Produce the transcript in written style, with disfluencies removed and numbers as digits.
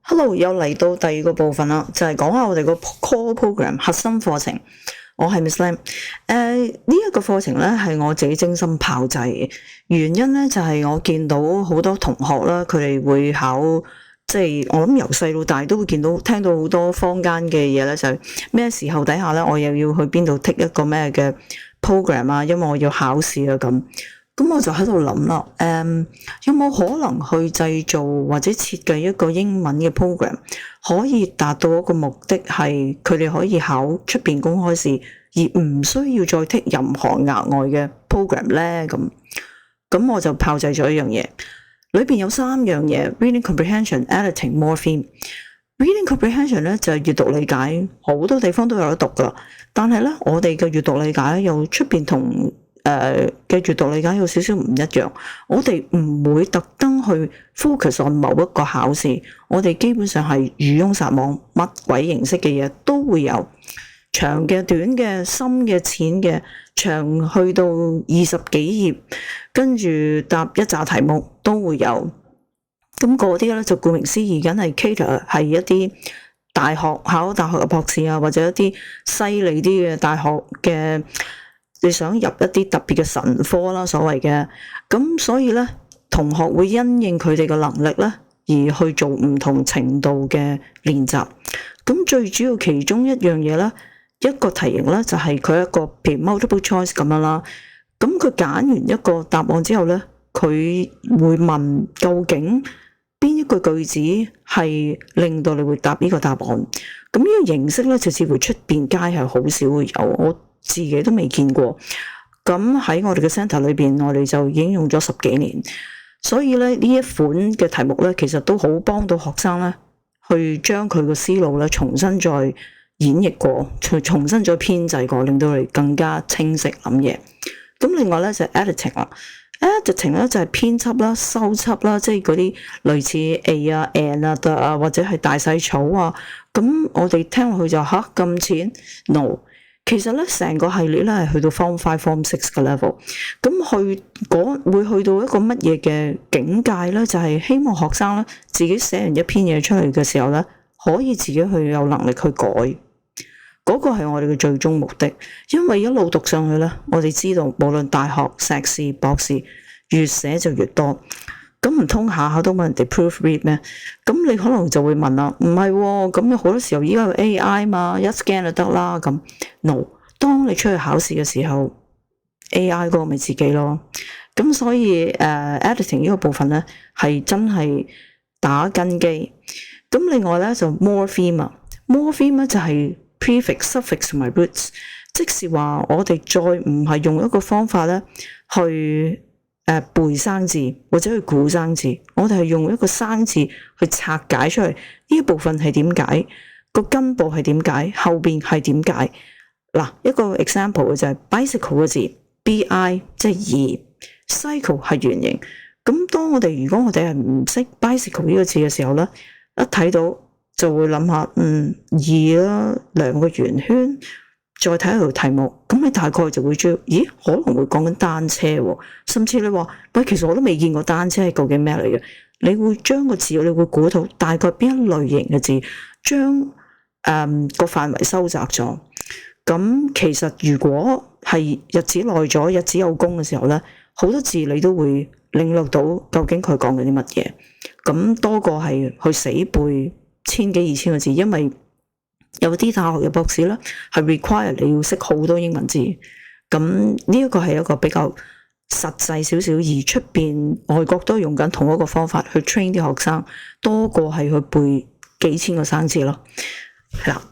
Hello，又嚟到第二個部分啦，就係講下我哋個 core program 核心課程。我係 Miss Lam。呢一個課程咧係我自己精心炮製嘅，原因咧就係我見到好多同學啦，佢哋會考，即係我諗由細到大都會聽到好多坊間嘅嘢咧，就係咩時候底下咧，我又要去邊度 take 一個咩嘅 program 啊，因為我要考試啊咁。咁我就喺度諗啦，有冇可能去製造或者設計一個英文嘅 program，可以達到一個目的係佢哋可以考出邊公開試，而唔需要再 take 任何額外嘅 program 咧？咁我就炮製咗一樣嘢，裏邊有3樣嘢 ：reading comprehension、editing、morpheme。reading comprehension 咧就係閱讀理解，好多地方都有得讀噶，但係咧我哋嘅閱讀理解又出邊同嘅閱讀理解有少少唔一樣，我哋唔會特登去 focus on 某一個考試，我哋基本上係漁翁撒網，乜鬼形式嘅嘢都會有，長嘅、短嘅、深嘅、淺嘅，長去到20幾頁，跟住答一紮題目都會有。咁嗰啲咧就顧名思義，梗係 cater 係一啲大學考大學嘅博士啊，或者一啲犀利啲嘅大學嘅。你想入一啲特別嘅神科啦，所謂嘅，咁所以咧，同學會因應佢哋嘅能力咧，而去做唔同程度嘅練習。咁最主要其中一樣嘢咧，一個題型咧就係佢一個譬如 multiple choice 咁樣啦。咁佢揀完一個答案之後咧，佢會問究竟邊一個句子係令到你會答呢個答案。咁呢個形式咧，就似乎出邊街係好少會有，我自己都未見過。咁喺我哋嘅 centre 裏邊，我哋就已經用咗10幾年，所以咧呢一款嘅題目咧，其實都好幫到學生咧，去將佢個思路咧重新再演繹過，重新再編製過，令到佢哋更加清晰諗嘢。咁另外咧就係 editing 啦。editing 咧就係編輯啦、修輯啦，即係嗰啲類似 A 啊、and 啊、the 啊，或者係大細草啊。咁我哋聽落去就吓咁淺 ？No， 其實咧成個系列咧係去到 Form 5、Form 6嘅 level。咁會去到一個乜嘢嘅境界咧？就係希望學生咧自己寫完一篇嘢出嚟嘅時候咧，可以自己去有能力去改。嗰個係我哋嘅最終目的，因為一路讀上去咧，我哋知道無論大學、碩士、博士，越寫就越多。咁唔通下下都問人哋 proofread 咩？咁你可能就會問啦，唔係喎，咁有好多時候依家有 AI 嘛，一 scan 就得啦。咁 no， 當你出去考試嘅時候 ，AI 嗰個咪自己咯。咁所以editing 呢個部分咧係真係打根基。咁另外咧就 morpheme 啊 ，morpheme 咧就係prefix、suffix 同埋 roots， 即是話我哋再唔係用一個方法咧去背生字或者去估生字，我哋係用一個生字去拆解出嚟，呢一部分係點解，個根部係點解，後邊係點解。嗱，一個 example 嘅就係 bicycle 嘅字 bi 即係2 cycle 係圓形。咁當如果我哋係唔識 bicycle 呢個字嘅時候咧，一睇到就會諗下2啦，2個圓圈，再睇一條題目，咁你大概就會知道，咦，可能會講緊單車喎，甚至你話喂，其實我都未見過單車係究竟咩嚟嘅，你會將個字，你會估到大概邊一類型嘅字，將個範圍收窄咗。咁其實如果係日子耐咗，日子有功嘅時候咧，好多字你都會領略到究竟佢講緊啲乜嘢。咁多過係去死背1000幾2000個字，因為有啲大學嘅博士咧係 require 你要識好多英文字。咁呢一個係一個比較實際少少，而出邊外國都用緊同一個方法去 train 啲學生，多過係去背幾千個生字咯。係啦。